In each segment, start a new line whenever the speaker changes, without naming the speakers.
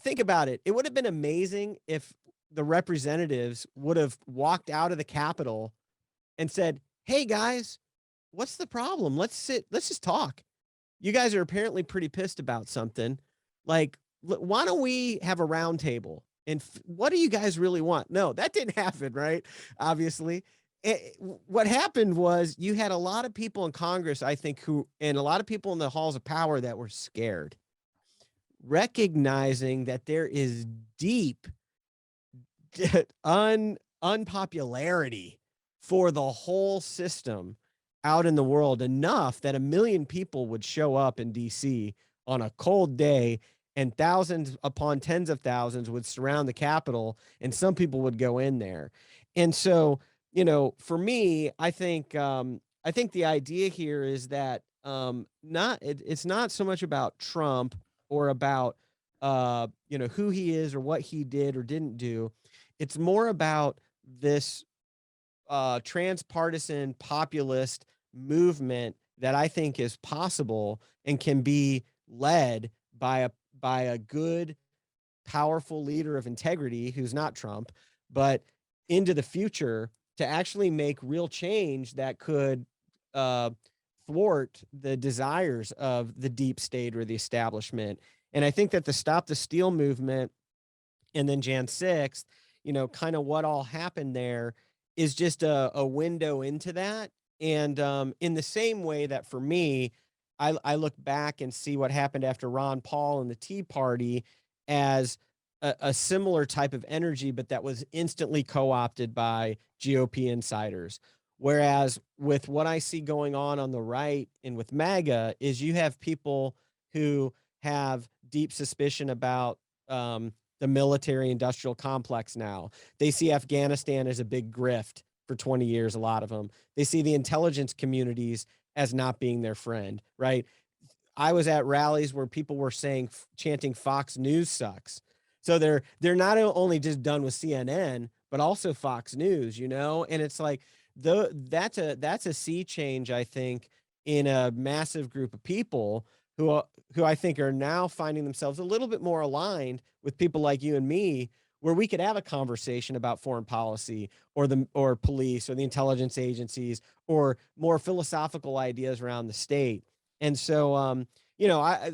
think about it. It would have been amazing if the representatives would have walked out of the Capitol and said, "Hey guys, what's the problem? Let's just talk. You guys are apparently pretty pissed about something. Like, why don't we have a round table? And what do you guys really want?" No, that didn't happen, right? Obviously. What happened was you had a lot of people in Congress, I think, and a lot of people in the halls of power that were scared, recognizing that there is deep unpopularity for the whole system out in the world, enough that 1 million people would show up in DC on a cold day, and thousands upon tens of thousands would surround the Capitol, and some people would go in there. And so, for me, I think the idea here is that it's not so much about Trump or about who he is or what he did or didn't do. It's more about this transpartisan populist movement that I think is possible and can be led by a good, powerful leader of integrity who's not Trump, but into the future to actually make real change that could uh, thwart the desires of the deep state or the establishment. And I think that the Stop the Steal movement and then Jan 6th, kind of what all happened there is just a window into that. And in the same way that for me, I look back and see what happened after Ron Paul and the Tea Party as a similar type of energy, but that was instantly co-opted by GOP insiders. Whereas with what I see going on the right and with MAGA is you have people who have deep suspicion about the military industrial complex now. They see Afghanistan as a big grift for 20 years, a lot of them. They see the intelligence communities as not being their friend, right? I was at rallies where people were chanting Fox News sucks. So they're not only just done with CNN, but also Fox News, And it's like that's a sea change, I think, in a massive group of people who I think are now finding themselves a little bit more aligned with people like you and me, where we could have a conversation about foreign policy or police or the intelligence agencies or more philosophical ideas around the state. And so,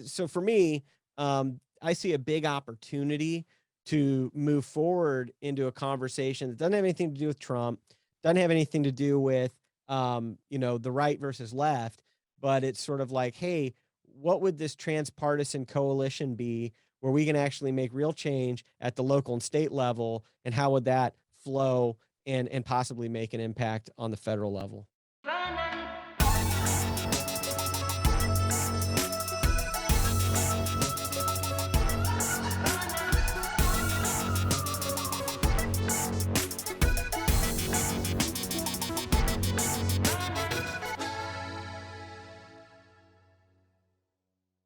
so for me, I see a big opportunity to move forward into a conversation that doesn't have anything to do with Trump, doesn't have anything to do with, the right versus left, but it's sort of like, hey, what would this transpartisan coalition be where we can actually make real change at the local and state level, and how would that flow and possibly make an impact on the federal level?